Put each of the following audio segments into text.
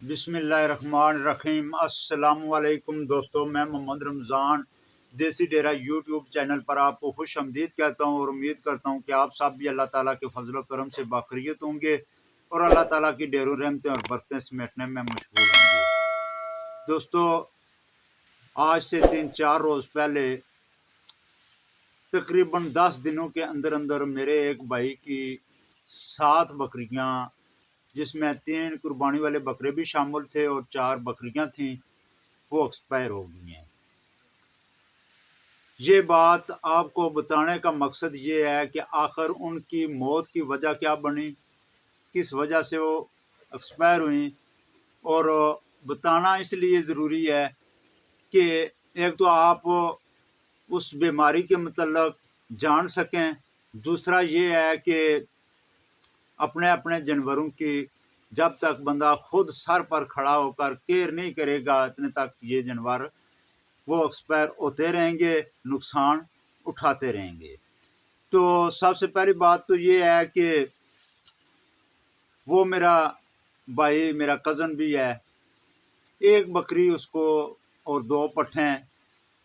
بسم اللہ الرحمن الرحیم۔ السلام علیکم دوستو، میں محمد رمضان دیسی ڈیرا یوٹیوب چینل پر آپ کو خوش آمدید کہتا ہوں اور امید کرتا ہوں کہ آپ سب بھی اللہ تعالیٰ کے فضل و کرم سے باخیریت ہوں گے اور اللہ تعالیٰ کی ڈیروں رحمتیں اور برکتیں سمیٹنے میں مشغول ہوں گے۔ دوستو، آج سے 3-4 روز پہلے تقریباً 10 دنوں کے اندر میرے ایک بھائی کی 7 بکریاں، جس میں 3 قربانی والے بکرے بھی شامل تھے اور 4 بکریاں تھیں، وہ ایکسپائر ہو گئی ہیں۔ یہ بات آپ کو بتانے کا مقصد یہ ہے کہ آخر ان کی موت کی وجہ کیا بنی، کس وجہ سے وہ ایکسپائر ہوئیں، اور بتانا اس لیے ضروری ہے کہ ایک تو آپ اس بیماری کے متعلق جان سکیں، دوسرا یہ ہے کہ اپنے جانوروں کی جب تک بندہ خود سر پر کھڑا ہو کر کیئر نہیں کرے گا اتنے تک یہ جانور وہ ایکسپائر ہوتے رہیں گے، نقصان اٹھاتے رہیں گے۔ تو سب سے پہلی بات تو یہ ہے کہ وہ میرا بھائی، میرا کزن بھی ہے، ایک بکری اس کو اور 2 پٹھیں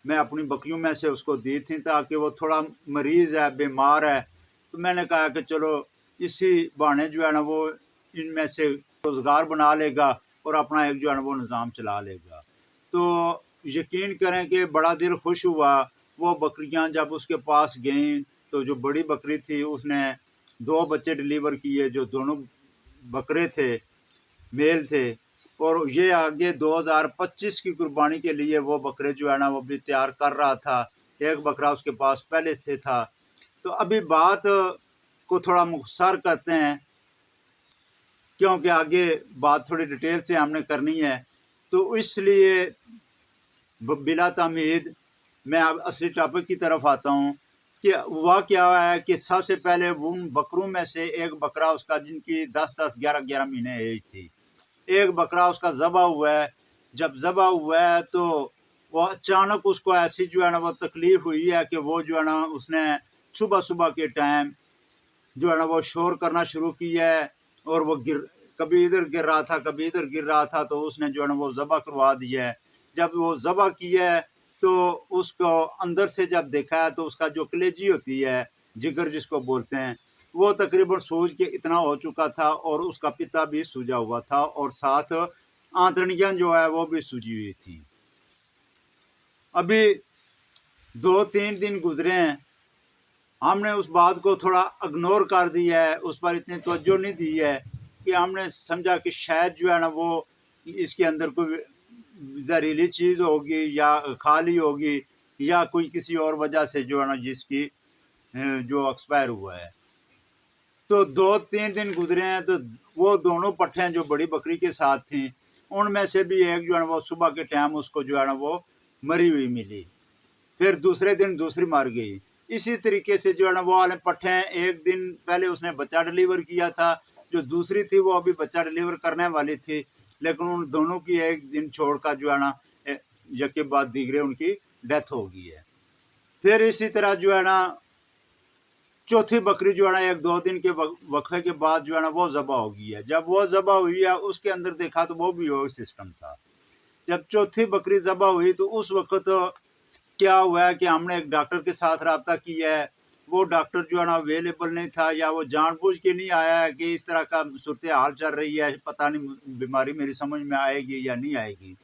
میں اپنی بکریوں میں سے اس کو دی تھیں تاکہ وہ تھوڑا مریض ہے، بیمار ہے، تو میں نے کہا کہ چلو اسی بہانے جو ہے نا وہ ان میں سے روزگار بنا لے گا اور اپنا ایک جو ہے نا وہ نظام چلا لے گا۔ تو یقین کریں کہ بڑا دل خوش ہوا۔ وہ بکریاں جب اس کے پاس گئیں تو جو بڑی بکری تھی اس نے 2 بچے ڈلیور کیے، جو دونوں بکرے تھے میل تھے، اور یہ آگے 2025 کی قربانی کے لیے وہ بکرے جو ہے نا وہ بھی تیار کر رہا تھا۔ ایک بکرا اس کے پاس پہلے سے تھا۔ تو ابھی بات کو تھوڑا مختصر کرتے ہیں کیونکہ آگے بات تھوڑی ڈیٹیل سے ہم نے کرنی ہے، تو اس لیے بلا تمہید میں اب اصلی ٹاپک کی طرف آتا ہوں کہ ہوا کیا ہے کہ سب سے پہلے ان بکروں میں سے ایک بکرا اس کا، جن کی 10-10 11-11 مہینے ایج تھی، ایک بکرا اس کا ذبح ہوا ہے۔ جب ذبح ہوا ہے تو وہ اچانک اس کو ایسی جو ہے نا وہ تکلیف ہوئی ہے کہ وہ جو ہے نا اس نے صبح کے ٹائم جو ہے نا وہ شور کرنا شروع کیا ہے، اور وہ کبھی ادھر گر رہا تھا کبھی ادھر گر رہا تھا، تو اس نے جو ہے نا وہ ذبح کروا دیا ہے۔ جب وہ ذبح کیا ہے تو اس کو اندر سے جب دیکھا ہے تو اس کا جو کلیجی ہوتی ہے، جگر جس کو بولتے ہیں، وہ تقریباً سوج کے اتنا ہو چکا تھا اور اس کا پتا بھی سوجا ہوا تھا، اور ساتھ آنتڑیاں جو ہے وہ بھی سوجی ہوئی تھی۔ ابھی 2-3 دن گزرے ہیں، ہم نے اس بات کو تھوڑا اگنور کر دیا ہے، اس پر اتنی توجہ نہیں دی ہے کہ ہم نے سمجھا کہ شاید جو ہے نا وہ اس کے اندر کوئی زہریلی چیز ہوگی یا کھالی ہوگی یا کوئی کسی اور وجہ سے جو ہے نا جس کی جو ایکسپائر ہوا ہے۔ تو 2-3 دن گزرے ہیں تو وہ دونوں پٹھیں جو بڑی بکری کے ساتھ تھیں، ان میں سے بھی ایک جو ہے نا وہ صبح کے ٹائم اس کو جو ہے نا وہ مری ہوئی ملی، پھر دوسرے دن دوسری مر گئی۔ اسی طریقے سے جو ہے نا وہ والے پٹھیں، ایک دن پہلے اس نے بچہ ڈلیور کیا تھا، جو دوسری تھی وہ ابھی بچہ ڈلیور کرنے والی تھی، لیکن ان دونوں کی ایک دن چھوڑ کر جو ہے نا یکے بعد دیگرے ان کی ڈیتھ ہو گئی ہے۔ پھر اسی طرح جو ہے نا چوتھی بکری جو ہے نا 1-2 دن کے وقفے کے بعد جو ہے نا وہ ذبح ہو گئی ہے۔ جب وہ ذبح ہوئی ہے اس کے اندر دیکھا تو وہ بھی وہی سسٹم تھا۔ جب چوتھی بکری ذبح ہوئی تو اس وقت کیا ہوا ہے کہ ہم نے ایک ڈاکٹر کے ساتھ رابطہ کیا ہے، وہ ڈاکٹر جو ہے نا اویلیبل نہیں تھا، یا وہ جان بوجھ کے نہیں آیا ہے کہ اس طرح کا صورتحال چل رہی ہے، پتہ نہیں بیماری میری سمجھ میں آئے گی یا نہیں آئے گی۔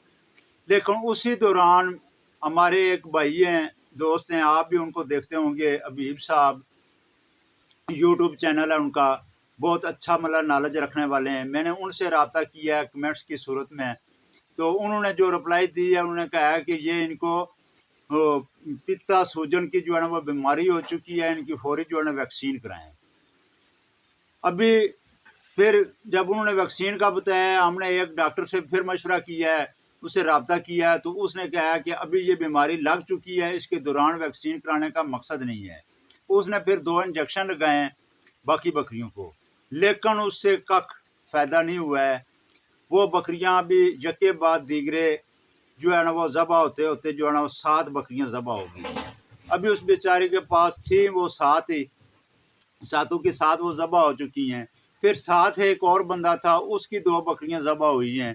لیکن اسی دوران ہمارے ایک بھائی ہیں، دوست ہیں، آپ بھی ان کو دیکھتے ہوں گے، حبیب صاحب، یوٹیوب چینل ہے ان کا، بہت اچھا مطلب نالج رکھنے والے ہیں۔ میں نے ان سے رابطہ کیا ہے کمنٹس کی صورت میں، تو انہوں نے جو رپلائی دی ہے، انہوں نے کہا ہے کہ یہ ان کو پتا سوجن کی جو ہے نا وہ بیماری ہو چکی ہے، ان کی فوری جو ہے نا ویکسین کرائیں۔ ابھی پھر جب انہوں نے ویکسین کا بتایا، ہم نے ایک ڈاکٹر سے پھر مشورہ کیا ہے، اس سے رابطہ کیا ہے، تو اس نے کہا کہ ابھی یہ بیماری لگ چکی ہے، اس کے دوران ویکسین کرانے کا مقصد نہیں ہے۔ اس نے پھر 2 انجیکشن لگائے ہیں باقی بکریوں کو، لیکن اس سے کخ فائدہ نہیں ہوا ہے۔ وہ بکریاں بھی یکے بعد دیگرے جو ہے نا وہ ذبح ہوتے جو ہے نا وہ 7 بکریاں ذبح ہو گئی ہیں۔ ابھی اس بیچاری کے پاس تھی وہ 7 ہی، 7 کی 7 وہ ذبح ہو چکی ہیں۔ پھر ساتھ ایک اور بندہ تھا، اس کی 2 بکریاں ذبح ہوئی ہیں،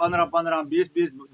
15-15, 20-20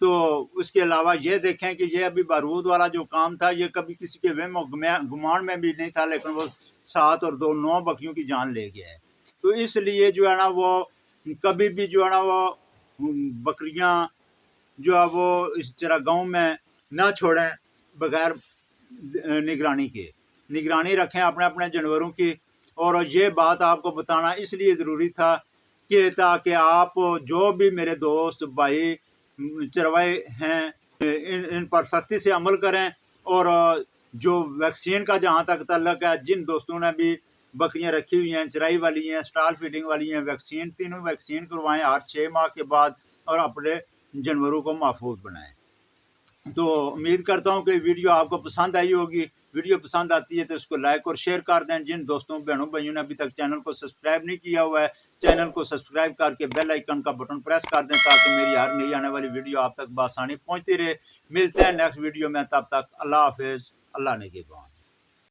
تو اس کے علاوہ یہ دیکھیں کہ یہ ابھی بارود والا جو کام تھا یہ کبھی کسی کے وہم و گمان میں بھی نہیں تھا، لیکن وہ 7 اور 2 9 بکریوں کی جان لے گیا ہے۔ تو اس لیے جو ہے نا وہ کبھی بھی جو ہے نا وہ بکریاں جو ہے وہ اس طرح گاؤں میں نہ چھوڑیں بغیر نگرانی کے، نگرانی رکھیں اپنے اپنے جانوروں کی۔ اور یہ بات آپ کو بتانا اس لیے ضروری تھا کہ تاکہ آپ جو بھی میرے دوست بھائی چرواہے ہیں ان پر سختی سے عمل کریں، اور جو ویکسین کا جہاں تک تعلق ہے، جن دوستوں نے بھی بکریاں رکھی ہوئی ہیں، چرائی والی ہیں، اسٹال فیڈنگ والی ہیں، ویکسین تینوں ویکسین کروائیں ہر 6 ماہ کے بعد، اور اپنے جانوروں کو محفوظ بنائیں۔ تو امید کرتا ہوں کہ ویڈیو آپ کو پسند آئی ہوگی۔ ویڈیو پسند آتی ہے تو اس کو لائک اور شیئر کر دیں۔ جن دوستوں بہنوں بھائیوں نے ابھی تک چینل کو سبسکرائب نہیں کیا ہوا ہے، چینل کو سبسکرائب کر کے بیل آئیکن کا بٹن پریس کر دیں تاکہ میری ہر نئی آنے والی ویڈیو آپ تک بآسانی پہنچتی رہے۔ ملتے ہیں نیکسٹ ویڈیو میں، تب تک اللہ حافظ، اللہ نگہبان۔